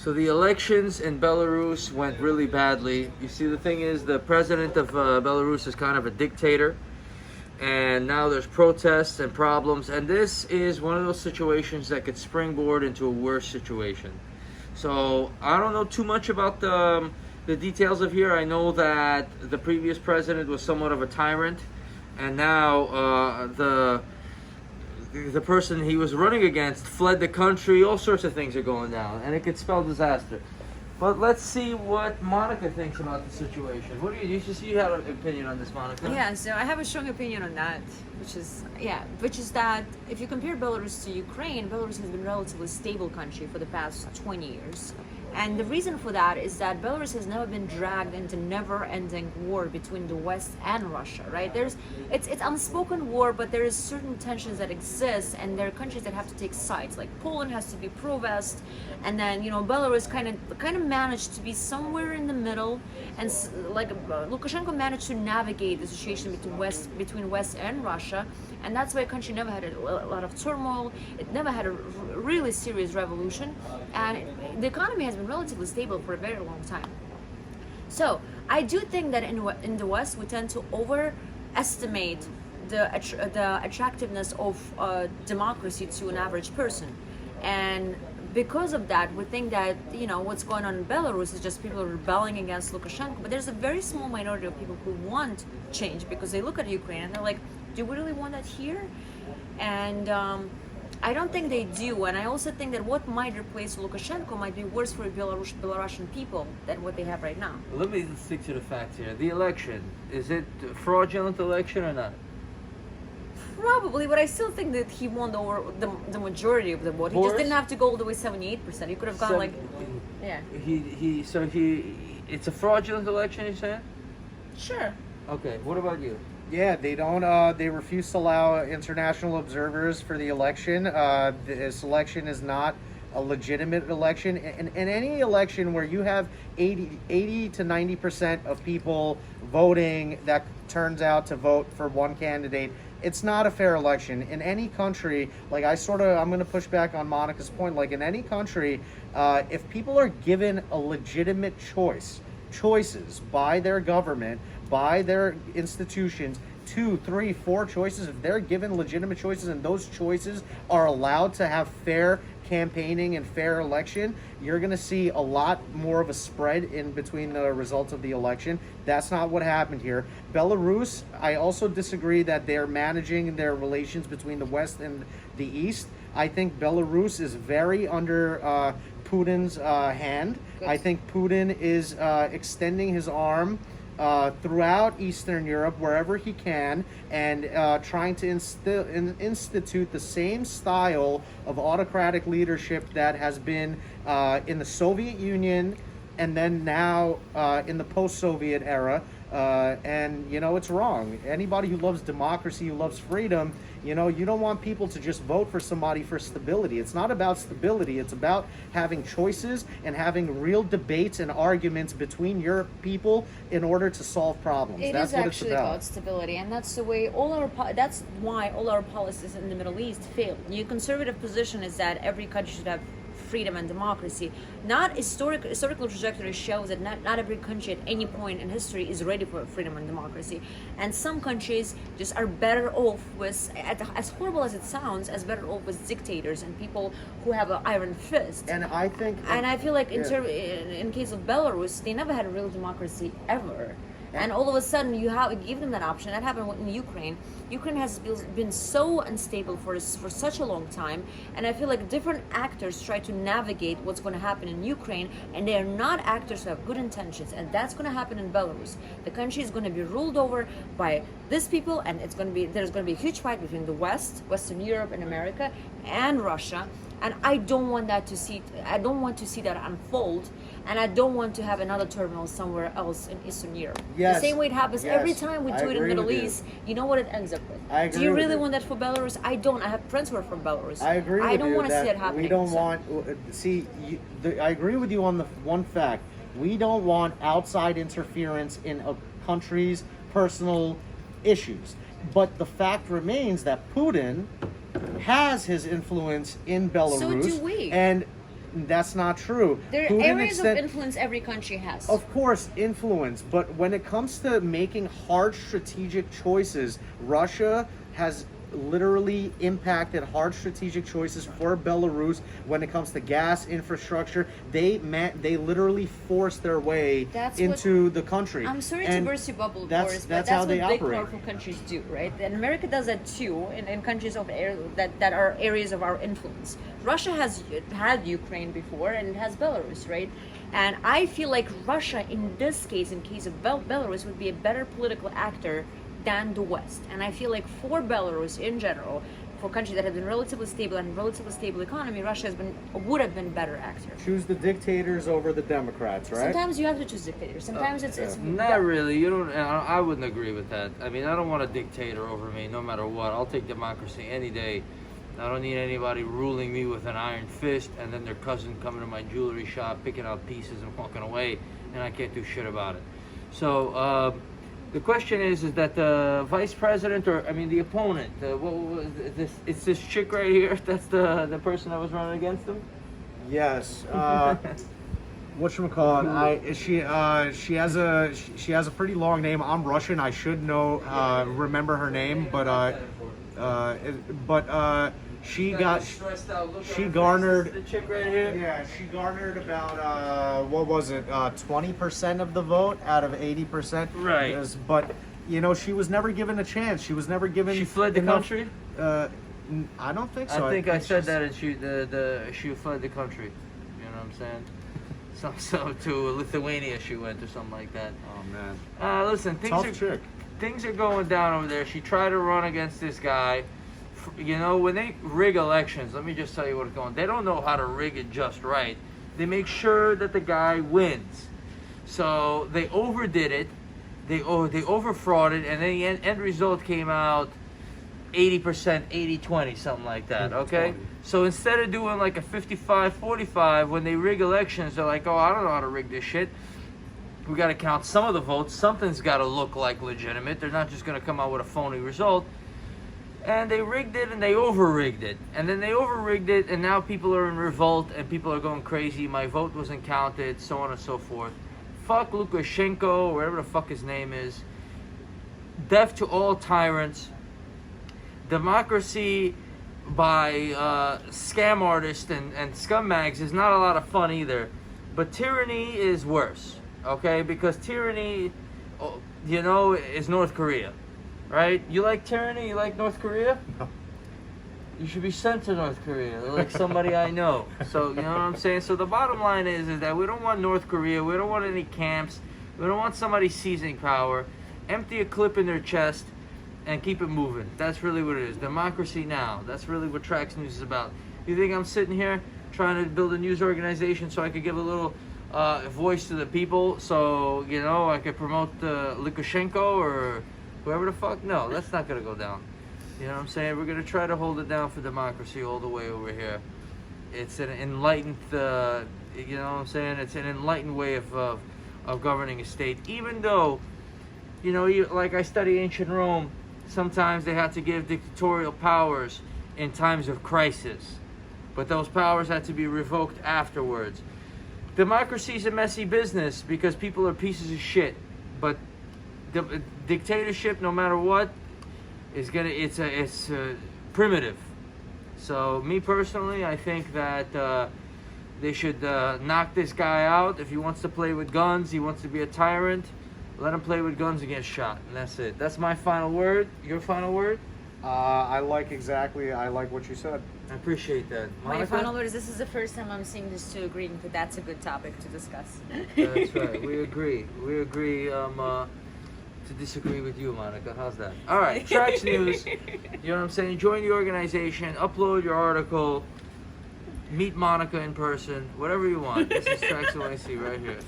So the elections in Belarus went really badly. You see, the thing is, the president of Belarus is kind of a dictator, and now there's protests and problems, and this is one of those situations that could springboard into a worse situation. So I don't know too much about the details of here. I know that the previous president was somewhat of a tyrant, and now the person he was running against fled the country. All sorts of things are going down, and it could spell disaster. But let's see what Monica thinks about the situation. What do you see? You have an opinion on this, Monica? Yeah, so I have a strong opinion on that, which is that if you compare Belarus to Ukraine, Belarus has been a relatively stable country for the past 20 years. And the reason for that is that Belarus has never been dragged into never-ending war between the West and Russia, right? It's unspoken war, but there is certain tensions that exist, and there are countries that have to take sides. Like Poland has to be pro-West, and then Belarus kind of managed to be somewhere in the middle, and Lukashenko managed to navigate the situation between West and Russia, and that's why a country never had a lot of turmoil. It never had a really serious revolution, and the economy has been relatively stable for a very long time. So I do think that in the West we tend to overestimate the attractiveness of democracy to an average person, and because of that we think that what's going on in Belarus is just people rebelling against Lukashenko, but there's a very small minority of people who want change because they look at Ukraine and they're like, do we really want that here? And I don't think they do, and I also think that what might replace Lukashenko might be worse for Belarusian people than what they have right now. Let me stick to the facts here. The election, is it a fraudulent election or not? Probably, but I still think that he won over the majority of the vote. He just didn't have to go all the way 78%. He could have gone yeah. It's a fraudulent election, you saying? Sure. Okay, what about you? Yeah, they don't. They refuse to allow international observers for the election. This election is not a legitimate election. In any election where you have 80 to 90% of people voting that turns out to vote for one candidate, it's not a fair election. In any country, I'm going to push back on Monica's point. Like in any country, if people are given a legitimate choices by their government, by their institutions, 2, 3, 4 choices, if they're given legitimate choices and those choices are allowed to have fair campaigning and fair election, you're going to see a lot more of a spread in between the results of the election. That's not what happened here. Belarus, I also disagree that they're managing their relations between the West and the East. I think Belarus is very under Putin's hand. Good. I think Putin is extending his arm throughout Eastern Europe, wherever he can, and trying to institute the same style of autocratic leadership that has been in the Soviet Union and then now in the post-Soviet era. And it's wrong. Anybody who loves democracy, who loves freedom, you don't want people to just vote for somebody for stability. It's not about stability. It's about having choices and having real debates and arguments between your people in order to solve problems. That's what it's actually about stability, and that's the way that's why all our policies in the Middle East fail. Your conservative position is that every country should have freedom and democracy. Not historical trajectory shows that not every country at any point in history is ready for freedom and democracy, and some countries just are better off with, as horrible as it sounds, as better off with dictators and people who have an iron fist. And I feel like in case of Belarus, they never had a real democracy ever. And all of a sudden, you give them that option. That happened in Ukraine. Ukraine has been so unstable for such a long time, and I feel like different actors try to navigate what's going to happen in Ukraine, and they are not actors who have good intentions, and that's going to happen in Belarus. The country is going to be ruled over by these people, and there's going to be a huge fight between the West, Western Europe, and America, and Russia. And I don't want to see that unfold, and I don't want to have another terminal somewhere else in Eastern Europe. Yes. The same way it happens every time we do it in the Middle with you. East. You know what it ends up with. I agree Do you with really you. want that for Belarus? I don't. I have friends who are from Belarus. I agree with you. I don't want to see that happening. We don't so. want. I agree with you on the one fact. We don't want outside interference in a country's personal issues. But the fact remains that Putin has his influence in Belarus. So do we. And That's not true. There are Putin areas of influence every country has. Of course, influence, but when it comes to making hard strategic choices, Russia has literally impacted hard strategic choices for Belarus when it comes to gas infrastructure. They literally forced their way into the country. I'm sorry And to burst your bubble, that's Boris, but that's how what they big operate. powerful countries do, right? And America does that too in countries of that are areas of our influence. Russia has had Ukraine before, and it has Belarus, right? And I feel like Russia, in this case, in case of Belarus, would be a better political actor than the West. And I feel like for Belarus in general, for countries that have been relatively stable and relatively stable economy, Russia would have been a better actor. Choose the dictators over the Democrats, right? Sometimes you have to choose dictators. Sometimes it's not really. You don't. I wouldn't agree with that. I mean, I don't want a dictator over me, no matter what. I'll take democracy any day. I don't need anybody ruling me with an iron fist, and then their cousin coming to my jewelry shop, picking out pieces and walking away, and I can't do shit about it. So. The question is that the vice president, or I mean the opponent, what was this? It's this chick right here. That's the person that was running against him. Yes. Whatchamacallit? She has a pretty long name. I'm Russian. I should know remember her name, but she garnered. The chick right here. Yeah, she garnered about what was it? 20% of the vote out of 80%. Right. But you know, she was never given a chance. She was never given. She fled the country. I don't think so. I think I said that, and she fled the country. You know what I'm saying? So to Lithuania she went or something like that. Oh man. Listen, things are going down over there. She tried to run against this guy. You know, when they rig elections, let me just tell you what's going on. They don't know how to rig it just right. They make sure that the guy wins. So they overdid it. They overfrauded, and then the end result came out 80%, 80-20, something like that, okay? So instead of doing like a 55-45, when they rig elections, they're like, oh, I don't know how to rig this shit. We got to count some of the votes. Something's got to look like legitimate. They're not just going to come out with a phony result. And they rigged it, and they over-rigged it. And then they over-rigged it, and now people are in revolt, and people are going crazy. My vote wasn't counted, so on and so forth. Fuck Lukashenko, or whatever the fuck his name is. Death to all tyrants. Democracy by scam artists and scumbags is not a lot of fun either. But tyranny is worse, okay? Because tyranny, you know, is North Korea. Right? You like tyranny? You like North Korea? No. You should be sent to North Korea, like somebody I know. So, you know what I'm saying? So the bottom line is that we don't want North Korea. We don't want any camps. We don't want somebody seizing power. Empty a clip in their chest and keep it moving. That's really what it is. Democracy now. That's really what Trax News is about. You think I'm sitting here trying to build a news organization so I could give a little voice to the people, so, you know, I could promote Lukashenko or whoever the fuck? No, that's not going to go down. You know what I'm saying? We're going to try to hold it down for democracy all the way over here. It's an enlightened, you know what I'm saying? It's an enlightened way of governing a state. Even though, you know, like I study ancient Rome, sometimes they had to give dictatorial powers in times of crisis. But those powers had to be revoked afterwards. Democracy is a messy business because people are pieces of shit. But dictatorship, no matter what, is it's primitive. So me personally, I think that they should knock this guy out. If he wants to play with guns, he wants to be a tyrant, let him play with guns and get shot, and that's it. That's my final word. Your final word? I like what you said. I appreciate that. My Monica? final word is this is the first time I'm seeing this two agreeing that that's a good topic to discuss. That's right. We agree. We agree. To disagree with you, Monica. How's that? All right, Trax News. You know what I'm saying? Join the organization. Upload your article. Meet Monica in person. Whatever you want. This is Trax OIC right here.